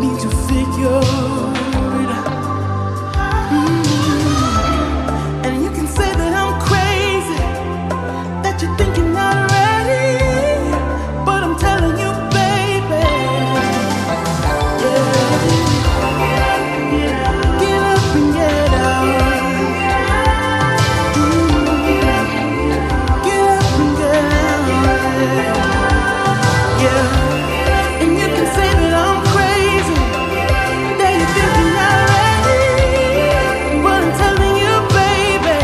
need to figure it out. And you can say that I'm crazy, that you're thinking not ready, but I'm telling you, baby, yeah, get up and get out. Get up and get out. Yeah. And you can say that I'm crazy, that you think you're not ready, but I'm telling you, baby.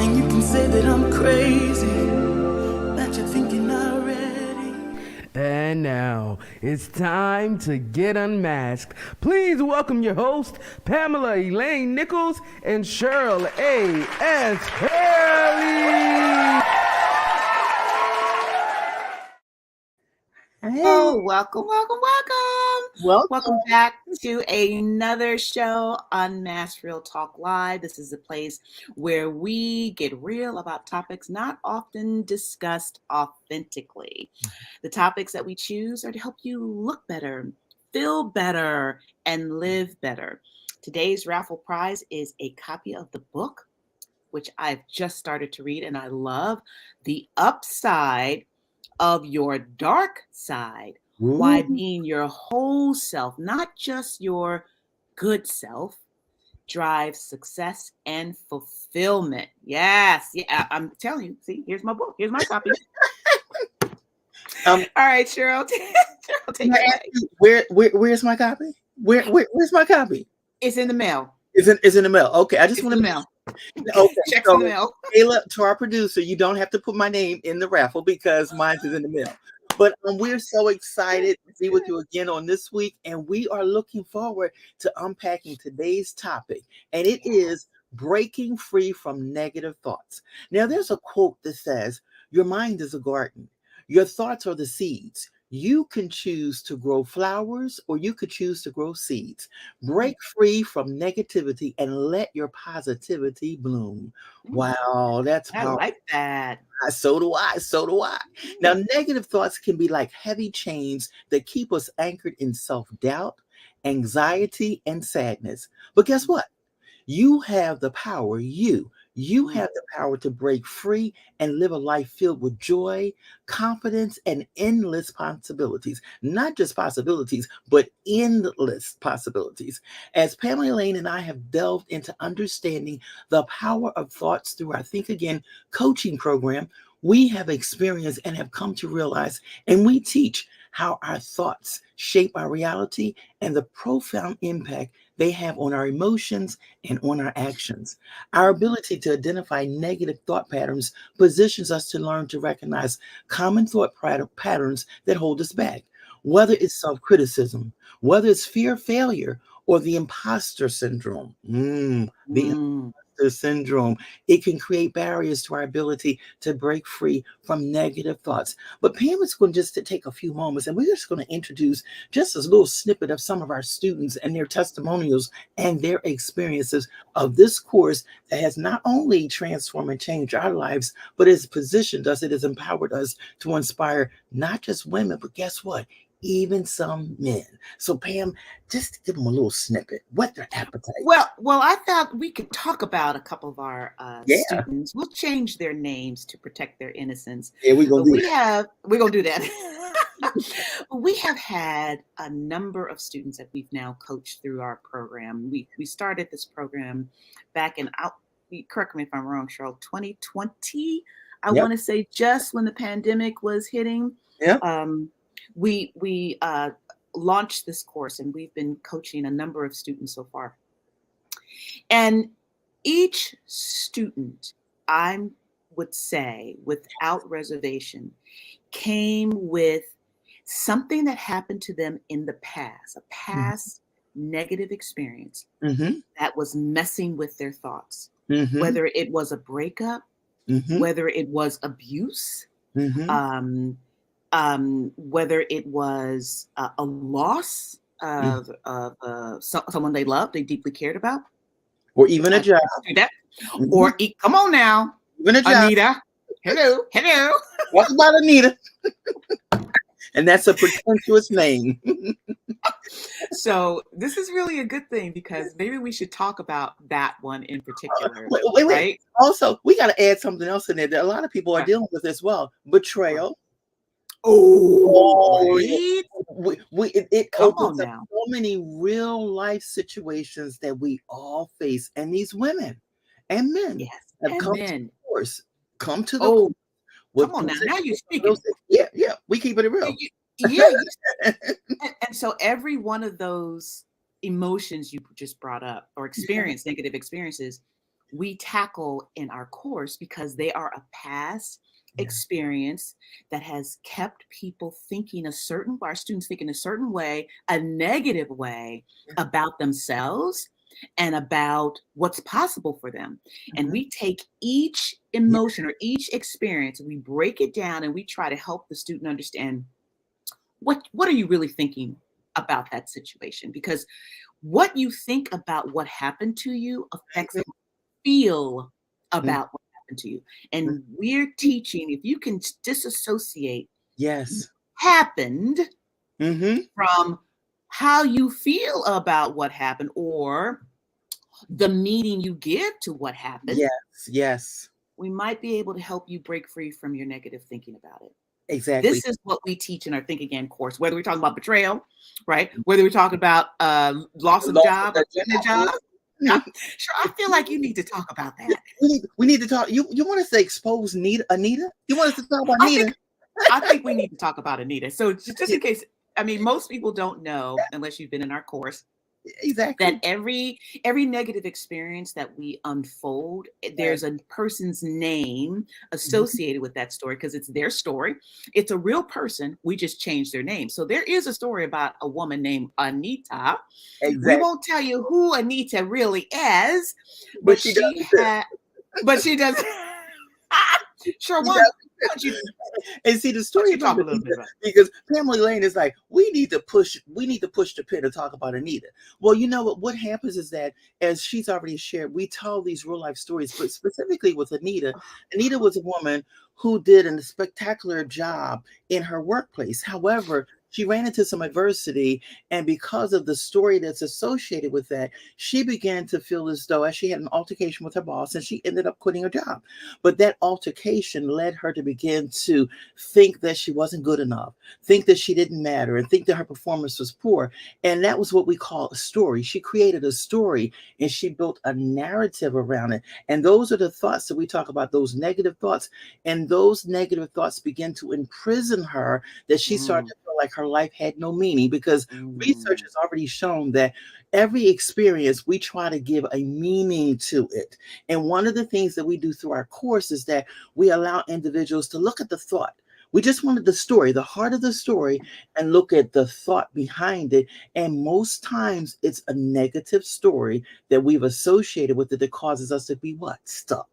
And you can say that I'm crazy, that you think you're not ready. And now it's time to get unmasked. Please welcome your host, Pamela Elaine Nichols and Cheryl A.S. Haley. Oh, welcome. Welcome back to another show, Unmasked Real Talk Live. This is a place where we get real about topics not often discussed authentically. The topics that we choose are to help you look better, feel better, and live better. Today's raffle prize is a copy of the book, which I've just started to read and I love, The Upside of Your Dark Side. Why being your whole self, not just your good self, drives success and fulfillment. Yes. Yeah, I'm telling you. See, here's my book. Here's my copy. All right, Cheryl. Cheryl, take it away. Where's my copy? Where's my copy? It's in the mail. It's in the mail. Okay, I just want to mail. Okay, Check so the mail. Kayla, to our producer, you don't have to put my name in the raffle because mine is in the mail. But we're so excited to be with you again on this week, and we are looking forward to unpacking today's topic, and it is breaking free from negative thoughts. Now, there's a quote that says, "Your mind is a garden. Your thoughts are the seeds. You can choose to grow flowers or you could choose to grow seeds. Break free from negativity and let your positivity bloom." Wow, that's I powerful. like that. So do I. So do I. Now, negative thoughts can be like heavy chains that keep us anchored in self-doubt, anxiety, and sadness. But guess what? You have the power. You have the power to break free and live a life filled with joy, confidence, and endless possibilities. Not just possibilities, but endless possibilities. As Pamela Lane and I have delved into understanding the power of thoughts through our Think Again coaching program, we have experienced and have come to realize, and we teach how our thoughts shape our reality and the profound impact they have on our emotions and on our actions. Our ability to identify negative thought patterns positions us to learn to recognize common thought patterns that hold us back, whether it's self-criticism, whether it's fear of failure, or the imposter syndrome. The imposter syndrome. It can create barriers to our ability to break free from negative thoughts. But Pam is going just to take a few moments and we're just going to introduce just a little snippet of some of our students and their testimonials and their experiences of this course that has not only transformed and changed our lives, but has positioned us, it has empowered us to inspire not just women, but guess what? Even some men. So Pam, just give them a little snippet. Whet their appetite. Well, I thought we could talk about a couple of our students. We'll change their names to protect their innocence. Yeah, we're gonna do that. We're gonna do that. We have had a number of students that we've now coached through our program. We started this program back in correct me if I'm wrong, Cheryl, 2020. I want to say just when the pandemic was hitting. Yeah. We launched this course and we've been coaching a number of students so far. And each student, I would say without reservation, came with something that happened to them in the past, a past negative experience Mm-hmm. that was messing with their thoughts, Mm-hmm. whether it was a breakup, Mm-hmm. whether it was abuse, Mm-hmm. whether it was a loss of someone they loved, they deeply cared about, Or even a job. Mm-hmm. Or come on now, even a job. Anita. Hello. What about Anita? And that's a pretentious name. So this is really a good thing because maybe we should talk about that one in particular. Wait. Right? Also, we got to add something else in there that a lot of people are dealing with as well. Betrayal. Oh, right. It Come opens on up now. so many real life situations that we all face, and these women and men have come to the course. Come to the course. Come on now. Now you're speaking. Yeah. We keep it real. Yeah. And so every one of those emotions you just brought up or experience, negative experiences, we tackle in our course because they are a past experience that has kept people thinking a certain way, our students thinking a certain way, a negative way about themselves and about what's possible for them. And we take each emotion or each experience, we break it down and we try to help the student understand what are you really thinking about that situation? Because what you think about what happened to you affects how you feel about what happened to you. And we're teaching, if you can disassociate happened from how you feel about what happened or the meaning you give to what happened. Yes. We might be able to help you break free from your negative thinking about it. Exactly. This is what we teach in our Think Again course, whether we're talking about betrayal, right? Whether we're talking about loss of job or getting a job. Sure, I feel like you need to talk about that. We need to talk. You want us to expose Anita? You want us to talk about Anita? I think we need to talk about Anita. So just in case, I mean, most people don't know, unless you've been in our course, exactly, that every negative experience that we unfold, there's a person's name associated with that story because it's their story. It's a real person. We just changed their name. So there is a story about a woman named Anita. Exactly. We won't tell you who Anita really is, but she does. Sure, and see the story talk a little bit about because Pamela Lane is like, we need to push the pin to talk about Anita. Well, you know what happens is that, as she's already shared, we tell these real life stories, but specifically with Anita was a woman who did a spectacular job in her workplace. However, she ran into some adversity, and because of the story that's associated with that, she began to feel as though, as she had an altercation with her boss, and she ended up quitting her job. But that altercation led her to begin to think that she wasn't good enough, think that she didn't matter, and think that her performance was poor. And that was what we call a story. She created a story, and she built a narrative around it. And those are the thoughts that we talk about, those negative thoughts. And those negative thoughts begin to imprison her, that she started to feel like her life had no meaning, because research has already shown that every experience, we try to give a meaning to it. And one of the things that we do through our course is that we allow individuals to look at the thought. We just wanted the story, the heart of the story, and look at the thought behind it. And most times it's a negative story that we've associated with it that causes us to be stuck.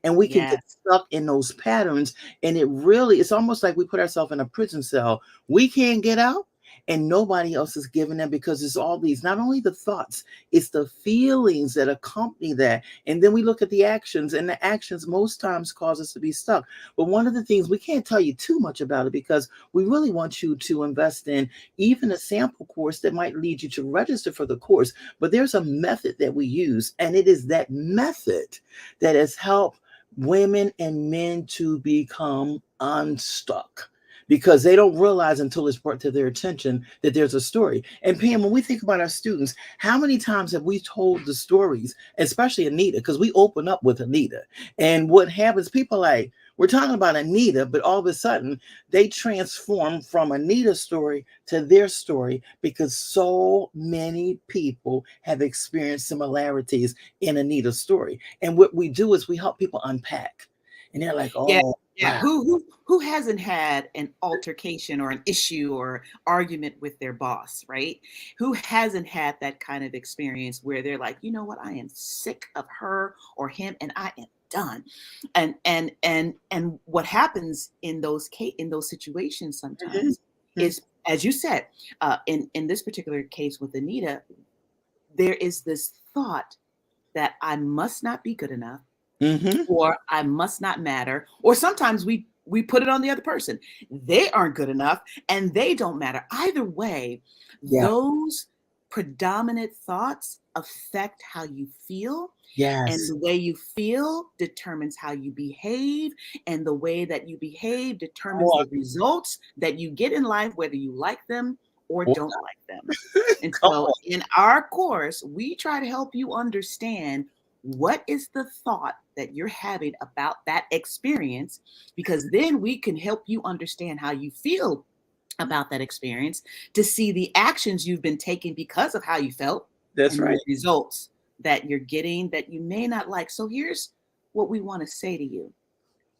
And we can get stuck in those patterns. And it's almost like we put ourselves in a prison cell. We can't get out, and nobody else is giving them, because it's all these, not only the thoughts, it's the feelings that accompany that. And then we look at the actions, and the actions most times cause us to be stuck. But one of the things, we can't tell you too much about it because we really want you to invest in even a sample course that might lead you to register for the course. But there's a method that we use, and it is that method that has helped women and men to become unstuck, because they don't realize until it's brought to their attention that there's a story. And Pam, when we think about our students, how many times have we told the stories, especially Anita, because we open up with Anita. And what happens, people like, we're talking about Anita, but all of a sudden they transform from Anita's story to their story, because so many people have experienced similarities in Anita's story. And what we do is we help people unpack. And they're like, oh, Yeah, Wow. who hasn't had an altercation or an issue or argument with their boss, right? Who hasn't had that kind of experience where they're like, you know what, I am sick of her or him, and I am done. And what happens in in those situations sometimes Mhm. is, as you said, in this particular case with Anita, there is this thought that I must not be good enough, Mhm. or I must not matter, or sometimes we put it on the other person. They aren't good enough and they don't matter. Either way, Yeah. those predominant thoughts affect how you feel, and Yes. the way you feel determines how you behave, and the way that you behave Come determines on. the results that you get in life, whether you like them or don't like them. And Come so on. in our course, we try to help you understand what is the thought that you're having about that experience, because then we can help you understand how you feel about that experience, to see the actions you've been taking because of how you felt, That's and right. the results that you're getting that you may not like. So here's what we want to say to you.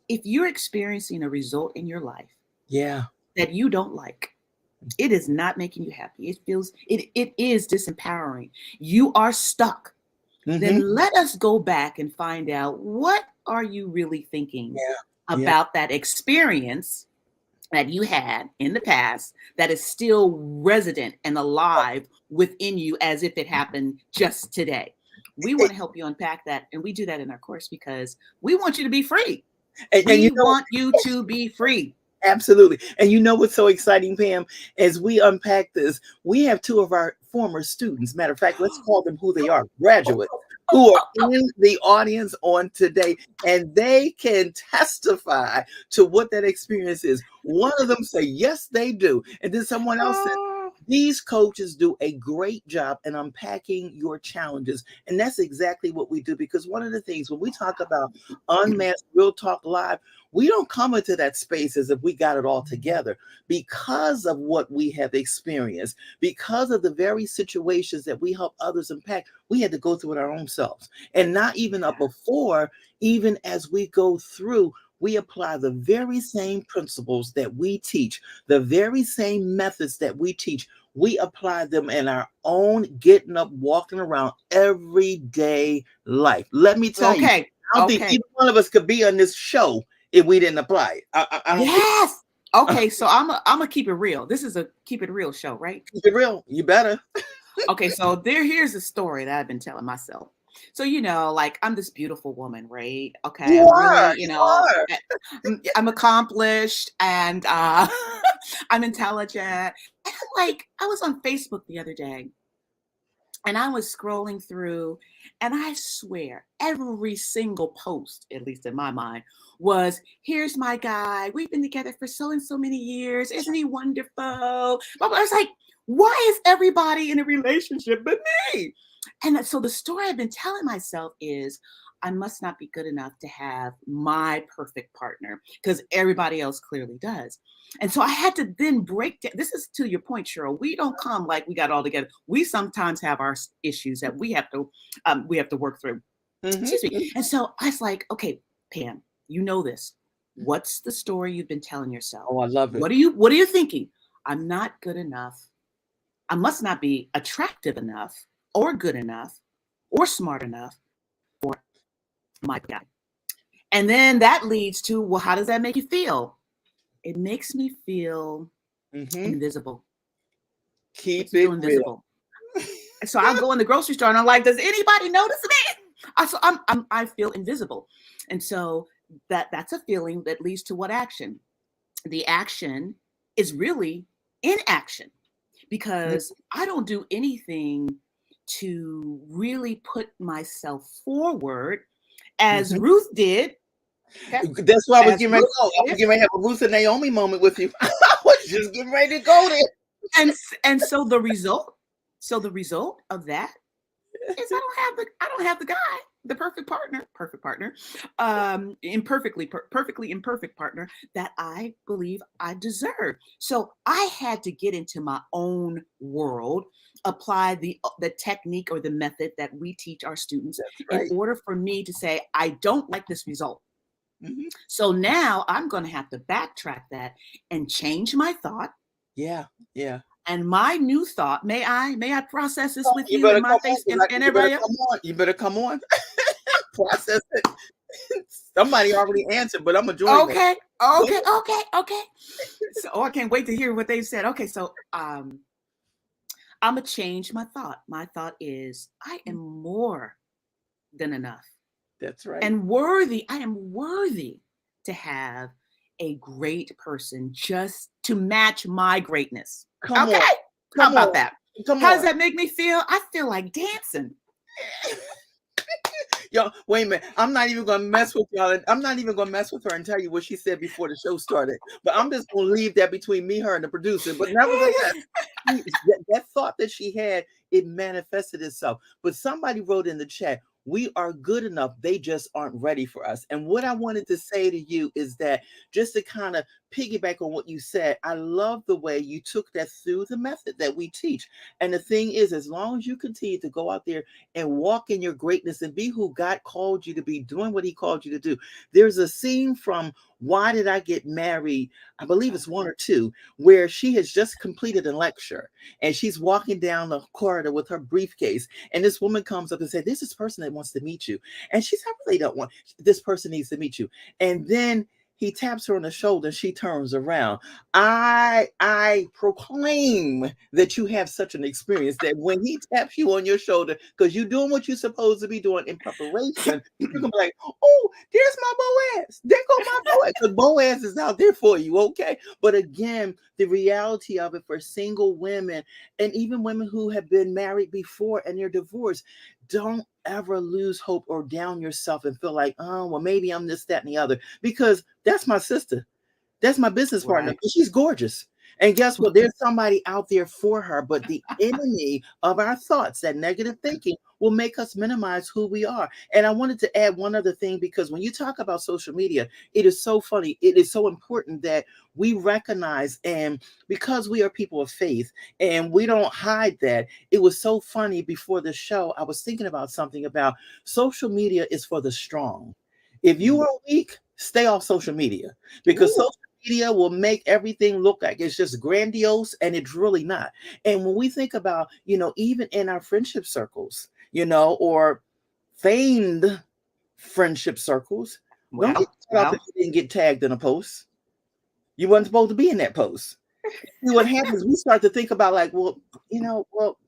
If you're experiencing a result in your life Yeah. that you don't like, it is not making you happy. It is disempowering. You are stuck. Mhm. Then let us go back and find out, what are you really thinking Yeah. Yeah. about that experience that you had in the past that is still resident and alive within you as if it happened just today. We want to help you unpack that, and we do that in our course because we want you to be free. And you We know, want you to be free. absolutely. And you know what's so exciting, Pam? As we unpack this, we have two of our former students. Matter of fact, let's call them who they are, graduates, who are in the audience on today, and they can testify to what that experience is. One of them say, yes, they do. And then someone else said, Oh, these coaches do a great job in unpacking your challenges. And that's exactly what we do. Because one of the things when we talk about Unmasked Real Talk Live, we don't come into that space as if we got it all together, because of what we have experienced, because of the very situations that we help others unpack. We had to go through it our own selves, and not even up before, even as we go through, we apply the very same principles that we teach, the very same methods that we teach. We apply them in our own getting up, walking around everyday life. Let me tell you, Okay. I don't think Okay. either one of us could be on this show if we didn't apply it. I don't think. Yes. Okay. So I'm gonna keep it real. This is a keep it real show, right? Keep it real. You better. Okay, so here's a story that I've been telling myself. So, like, I'm this beautiful woman, right? Okay, You I'm are. really, You are. I'm accomplished, and I'm intelligent. And I was on Facebook the other day, and I was scrolling through, and I swear every single post, at least in my mind, was, here's my guy. We've been together for so and so many years. Isn't he wonderful? But I was like, why is everybody in a relationship but me? And so the story I've been telling myself is, I must not be good enough to have my perfect partner because everybody else clearly does. And so I had to then break down. This is to your point, Cheryl. We don't come like we got all together. We sometimes have our issues that we have to work through. Excuse me. Mhm. And so I was like, okay, Pam, you know this. What's the story you've been telling yourself? Oh, I love it. What are you thinking? I'm not good enough. I must not be attractive enough or good enough or smart enough for my guy. And then that leads to, well, how does that make you feel? It makes me feel Mhm. invisible. Makes Keep me it feel real. invisible. So I go in the grocery store and I'm like, does anybody notice me? I feel invisible. And so that's a feeling that leads to what action? The action is really inaction, because I don't do anything to really put myself forward as Mhm. Ruth did. Okay? That's why I was As getting ready Ruth to go. I was did. getting ready to have a Ruth and Naomi moment with you. I was just getting ready to go there. And so the result of that is I don't have the guy, the perfect partner, perfectly imperfect partner that I believe I deserve. So I had to get into my own world, apply the technique or the method that we teach our students That's in right. order for me to say, I don't like this result. Mm-hmm. So now I'm going to have to backtrack that and change my thought. Yeah. Yeah. And my new thought, may I process this with You you better and my come face on. and You better everybody else? come on. You better come on. Process it. Somebody already answered, but I'm gonna join them. Okay. So I can't wait to hear what they said. Okay, so I'm gonna change my thought. My thought is I am more than enough That's right. and worthy. I am worthy to have a great person just to match my greatness. Come Okay. on. How Come about on. that? Come How on. does that make me feel? I feel like dancing. Yo, wait a minute. I'm not even gonna mess with y'all. I'm not even gonna mess with her and tell you what she said before the show started. But I'm just gonna leave that between me, her, and the producer. But nevertheless, that thought that she had, it manifested itself. But somebody wrote in the chat, we are good enough. They just aren't ready for us. And what I wanted to say to you is that just to kind of piggyback on what you said, I love the way you took that through the method that we teach. And the thing is, as long as you continue to go out there and walk in your greatness and be who God called you to be, doing what he called you to do. There's a scene from Why Did I Get Married? I believe it's 1 or 2, where she has just completed a lecture and she's walking down the corridor with her briefcase. And this woman comes up and says, "This is a person that wants to meet you." And she said, "I really don't want, this person needs to meet you." And then he taps her on the shoulder and she turns around. I proclaim that you have such an experience that when he taps you on your shoulder, because you're doing what you're supposed to be doing in preparation, you're gonna be like, "Oh, there's my Boaz. There go my Boaz." Because Boaz is out there for you, okay? But again, the reality of it for single women and even women who have been married before and they're divorced, don't ever lose hope or down yourself and feel like, "Oh, well, maybe I'm this, that, and the other." Because that's my sister. That's my business partner. Right. And she's gorgeous. And guess what? There's somebody out there for her. But the enemy of our thoughts, that negative thinking, will make us minimize who we are. And I wanted to add one other thing, because when you talk about social media, it is so funny. It is so important that we recognize, and because we are people of faith and we don't hide that, it was so funny before the show. I was thinking about something about social media is for the strong. If you are weak, stay off social media, because social media will make everything look like it's just grandiose, and it's really not. And when we think about, even in our friendship circles, or feigned friendship circles, don't get caught up if you didn't get tagged in a post. You weren't supposed to be in that post. See what happens, we start to think about like, well,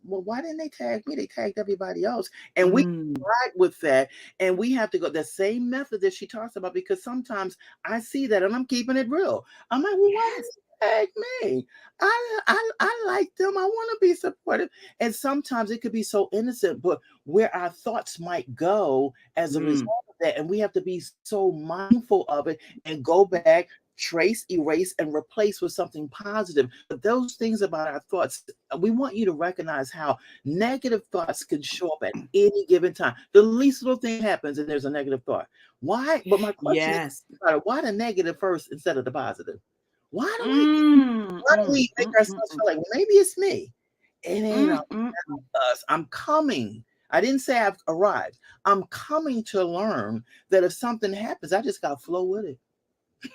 why didn't they tag me? They tagged everybody else. And we ride with that. And we have to go the same method that she talks about, because sometimes I see that and I'm keeping it real. I'm like, well, why did they tag me? I like them. I want to be supportive. And sometimes it could be so innocent, but where our thoughts might go as a result of that. And we have to be so mindful of it and go back, trace, erase, and replace with something positive. But those things about our thoughts, we want you to recognize how negative thoughts can show up at any given time. The least little thing happens and there's a negative thought. Why? But my question is, why the negative first instead of the positive? Why do we make ourselves feel like, well, maybe it's me? It ain't us. I'm coming. I didn't say I've arrived. I'm coming to learn that if something happens, I just got to flow with it.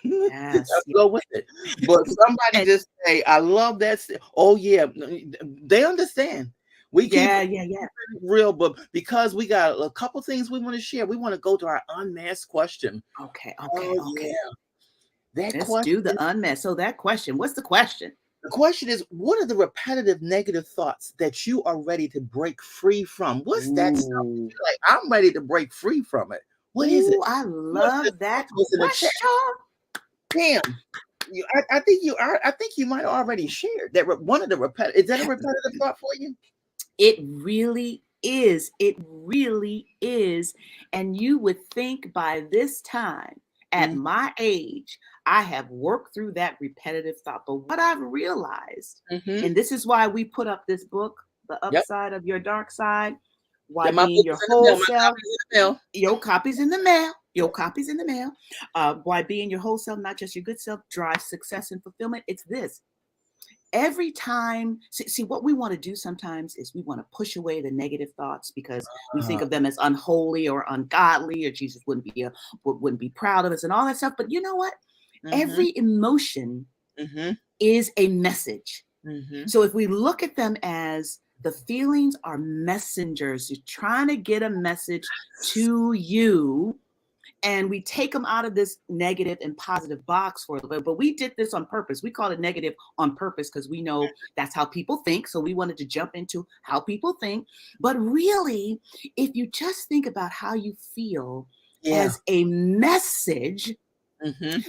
Yes. Go with it. But somebody just say, "I love that." Oh yeah, they understand. We keep it real, but because we got a couple things we want to share, we want to go to our unmasked question. Okay. Yeah. That Let's question do the unmasked. So that question, what's the question? The question is, what are the repetitive negative thoughts that you are ready to break free from? What's that stuff? You're like, I'm ready to break free from it. What is it? I love that question. Damn. I think you are. I think you might have already shared that one of the repetitive. Is that a repetitive thought for you? It really is. It really is. And you would think by this time, at my age, I have worked through that repetitive thought. But what I've realized, and this is why we put up this book, The Upside of Your Dark Side, why being your whole self, your copies in the mail. Your copies in the mail. Why being your whole self, not just your good self, drives success and fulfillment. It's this. every time, see what we want to do sometimes is we want to push away the negative thoughts because we think of them as unholy or ungodly, or Jesus wouldn't be proud of us and all that stuff. But you know what? Every emotion is a message. So if we look at them as the feelings are messengers, you're trying to get a message to you, and we take them out of this negative and positive box for a little bit. But we did this on purpose. We call it negative on purpose because we know that's how people think. So we wanted to jump into how people think. But really, if you just think about how you feel as a message,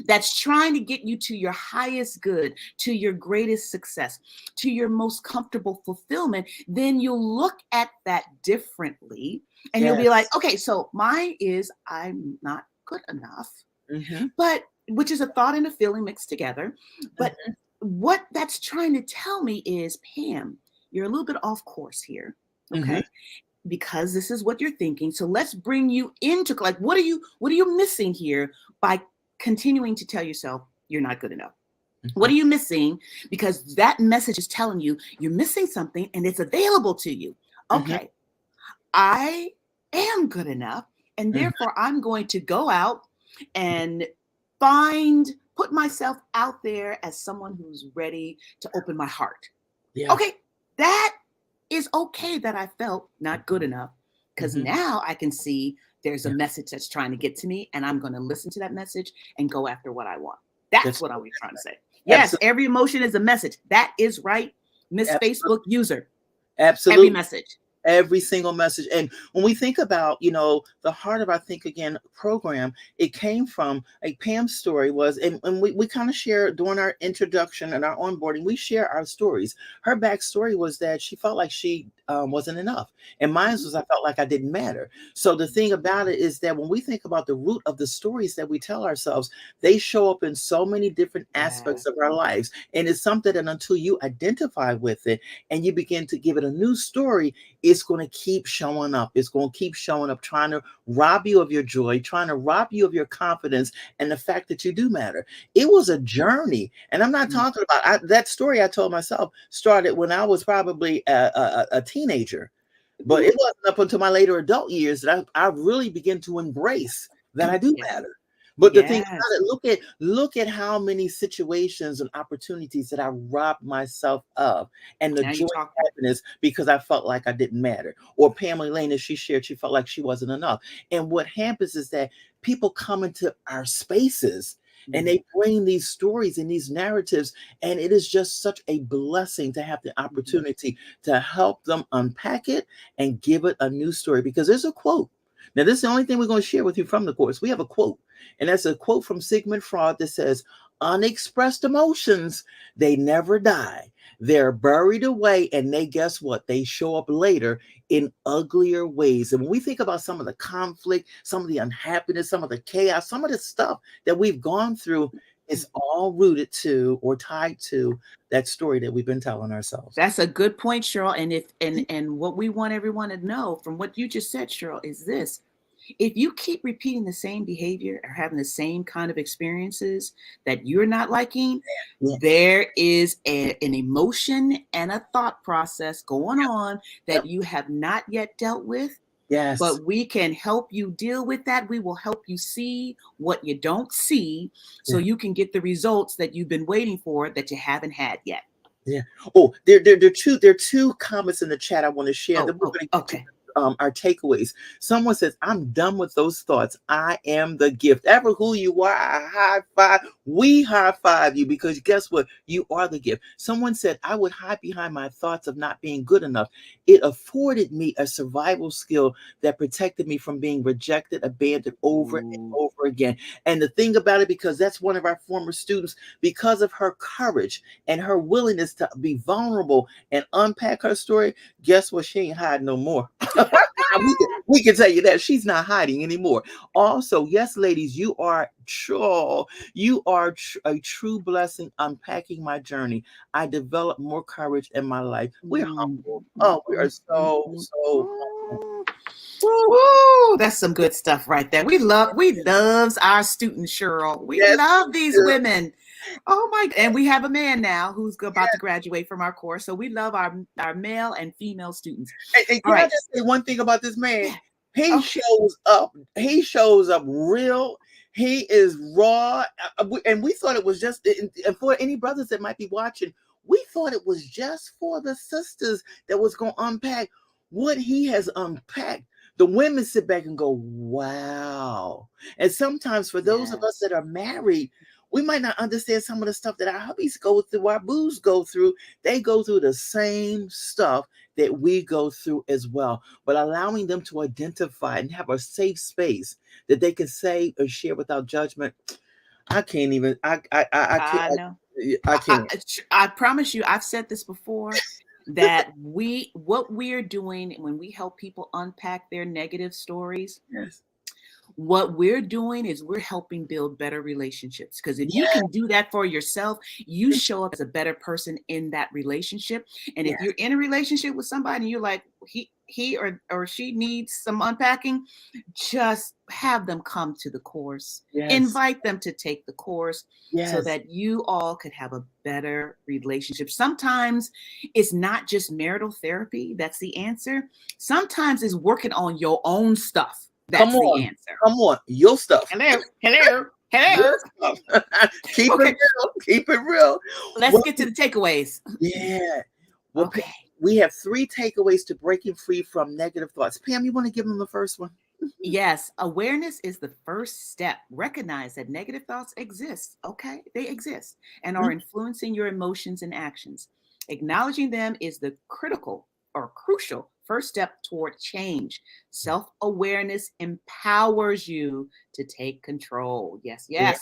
that's trying to get you to your highest good, to your greatest success, to your most comfortable fulfillment, then you'll look at that differently. And you'll be like, okay, so mine is I'm not good enough, but which is a thought and a feeling mixed together. But what that's trying to tell me is, Pam, you're a little bit off course here. Okay. Because this is what you're thinking. So let's bring you into like, what are you missing here by continuing to tell yourself you're not good enough? What are you missing? Because that message is telling you you're missing something and it's available to you. Okay, I am good enough, and therefore I'm going to go out and put myself out there as someone who's ready to open my heart. Okay, that is okay that I felt not good enough, because now I can see there's a message that's trying to get to me, and I'm going to listen to that message and go after what I want. That's what I was trying to say. Yes, every emotion is a message. That is right, Miss Facebook user. Absolutely. Every message. Every single message. And when we think about, the heart of our Think Again program, it came from Pam's story was, and we kind of share during our introduction and our onboarding, we share our stories. Her backstory was that she felt like she wasn't enough. And mine was, I felt like I didn't matter. So the thing about it is that when we think about the root of the stories that we tell ourselves, they show up in so many different aspects of our lives. And it's something that until you identify with it and you begin to give it a new story, it's going to keep showing up. It's going to keep showing up, trying to rob you of your joy, trying to rob you of your confidence and the fact that you do matter. It was a journey. And I'm not talking about that story I told myself started when I was probably a teenager. But it wasn't up until my later adult years that I really began to embrace that I do matter. But the thing about it, look at how many situations and opportunities that I robbed myself of, and the joy and happiness because I felt like I didn't matter. Or Pamela Lane, as she shared, she felt like she wasn't enough. And what happens is that people come into our spaces and they bring these stories and these narratives, and it is just such a blessing to have the opportunity to help them unpack it and give it a new story. Because there's a quote. Now, this is the only thing we're going to share with you from the course. We have a quote, and that's a quote from Sigmund Freud that says, "Unexpressed emotions, they never die. They're buried away, and guess what? They show up later in uglier ways." And when we think about some of the conflict, some of the unhappiness, some of the chaos, some of the stuff that we've gone through, is all rooted to or tied to that story that we've been telling ourselves. That's a good point, Cheryl. And what we want everyone to know from what you just said, Cheryl, is this. If you keep repeating the same behavior or having the same kind of experiences that you're not liking, there is an emotion and a thought process going on that you have not yet dealt with. Yes. But we can help you deal with that. We will help you see what you don't see so you can get the results that you've been waiting for that you haven't had yet. Yeah. Oh, there are two comments in the chat I want to share. Okay. Our takeaways. Someone says, "I'm done with those thoughts. I am the gift." Ever who you are, I high five. We high five you, because guess what? You are the gift. Someone said, "I would hide behind my thoughts of not being good enough. It afforded me a survival skill that protected me from being rejected, abandoned over and over again." And the thing about it, because that's one of our former students, because of her courage and her willingness to be vulnerable and unpack her story, guess what? She ain't hiding no more. we can tell you that she's not hiding anymore. Also, yes, ladies, you are a true blessing unpacking my journey. I developed more courage in my life. We're humble. Oh, we are so humble. Woo, that's some good stuff right there. We loves our students, Cheryl. We love these women Oh my! And we have a man now who's about to graduate from our course. So we love our male and female students. And can I just say one thing about this man? Yeah. He shows up. He shows up real. He is raw. And we thought it was just, and for any brothers that might be watching, we thought it was just for the sisters that was going to unpack what he has unpacked. The women sit back and go, wow. And sometimes for those of us that are married, we might not understand some of the stuff that our hubbies go through, our boos go through. They go through the same stuff that we go through as well. But allowing them to identify and have a safe space that they can say or share without judgment, I can't even. I can't. I can't. I promise you, I've said this before. That what we're doing when we help people unpack their negative stories, what we're doing is we're helping build better relationships. Because if you can do that for yourself, you show up as a better person in that relationship. And if you're in a relationship with somebody and you're like, he or she needs some unpacking, just have them come to the course. Invite them to take the course so that you all could have a better relationship. Sometimes it's not just marital therapy that's the answer. Sometimes it's working on your own stuff. That's the answer. Come on, your stuff. Hello. Keep it real. Keep it real. Let's get to the takeaways. Yeah. Well, we have 3 takeaways to breaking free from negative thoughts. Pam, you want to give them the first one? Yes. Awareness is the first step. Recognize that negative thoughts exist. Okay. They exist and are influencing your emotions and actions. Acknowledging them is the critical or crucial first step toward change. Self-awareness empowers you to take control. Yes. Yeah.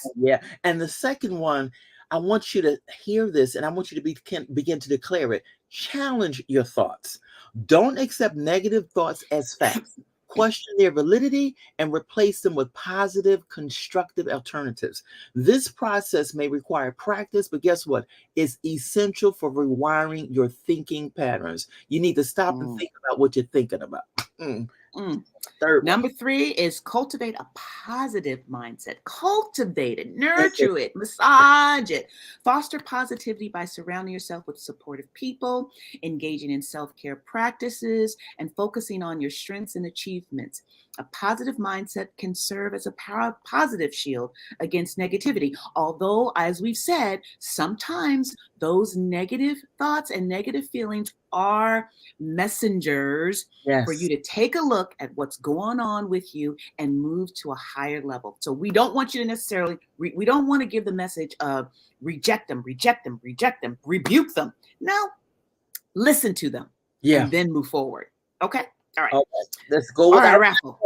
And the second one, I want you to hear this and I want you to begin to declare it. Challenge your thoughts. Don't accept negative thoughts as facts. Question their validity and replace them with positive, constructive alternatives. This process may require practice, but guess what? It's essential for rewiring your thinking patterns. You need to stop and think about what you're thinking about. Number 3 is cultivate a positive mindset. Cultivate it, nurture it, massage it. Foster positivity by surrounding yourself with supportive people, engaging in self-care practices, and focusing on your strengths and achievements. A positive mindset can serve as a positive shield against negativity. Although, as we've said, sometimes those negative thoughts and negative feelings are messengers for you to take a look at what's going on with you and move to a higher level. So we don't want you to necessarily, we don't want to give the message of reject them, rebuke them. No, listen to them and then move forward. Okay. All right. Let's go with our raffle.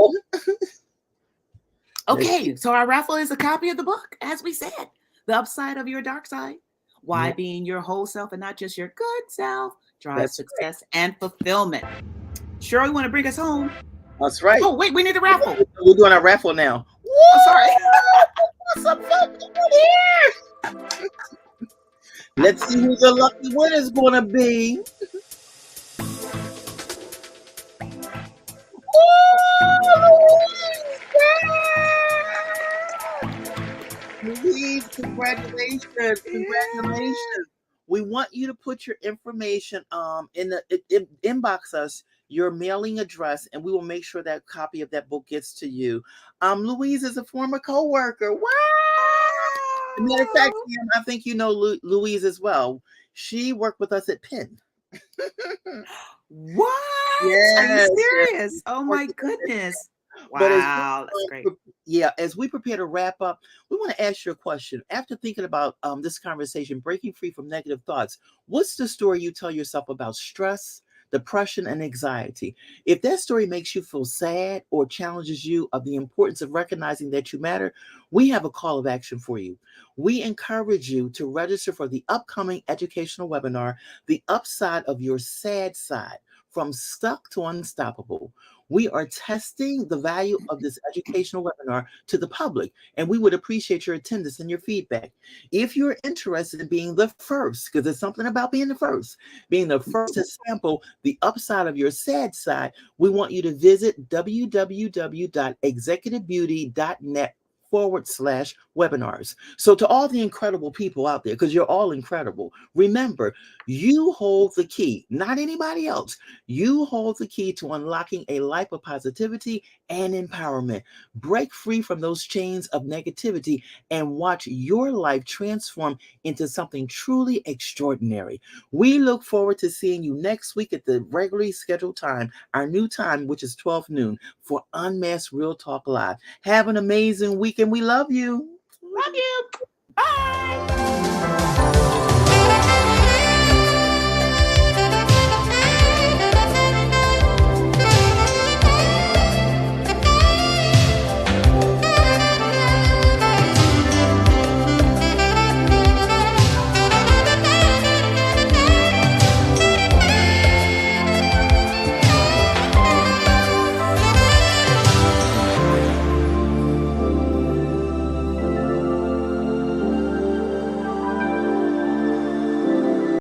Okay. So our raffle is a copy of the book, as we said, The Upside of Your Dark Side. Why being your whole self and not just your good self drives success and fulfillment. Cheryl, you want to bring us home? That's right. Oh, wait, we need a raffle. We're doing our raffle now. Oh, sorry. Some fun here. Let's see who the lucky winner is going to be. Louise, congratulations. We want you to put your information in the inbox us your mailing address, and we will make sure that copy of that book gets to you. Louise is a former co-worker. Wow! As a matter of fact, I think you know Louise as well. She worked with us at Penn. What? Yes. Are you serious? Oh my goodness. Wow, that's great. Yeah, as we prepare to wrap up, we want to ask you a question. After thinking about this conversation, breaking free from negative thoughts, what's the story you tell yourself about stress, depression, and anxiety? If that story makes you feel sad or challenges you of the importance of recognizing that you matter, we have a call of action for you. We encourage you to register for the upcoming educational webinar, The Upside of Your Sad Side, From Stuck to Unstoppable. We are testing the value of this educational webinar to the public, and we would appreciate your attendance and your feedback. If you're interested in being the first, because there's something about being the first to sample the upside of your sad side, we want you to visit www.executivebeauty.net unmasked.com/webinars. So to all the incredible people out there, because you're all incredible, remember, you hold the key, not anybody else. You hold the key to unlocking a life of positivity and empowerment. Break free from those chains of negativity and watch your life transform into something truly extraordinary. We look forward to seeing you next week at the regularly scheduled time, our new time, which is 12 noon, for Unmasked Real Talk Live. Have an amazing week, and we love you. Love you. Bye.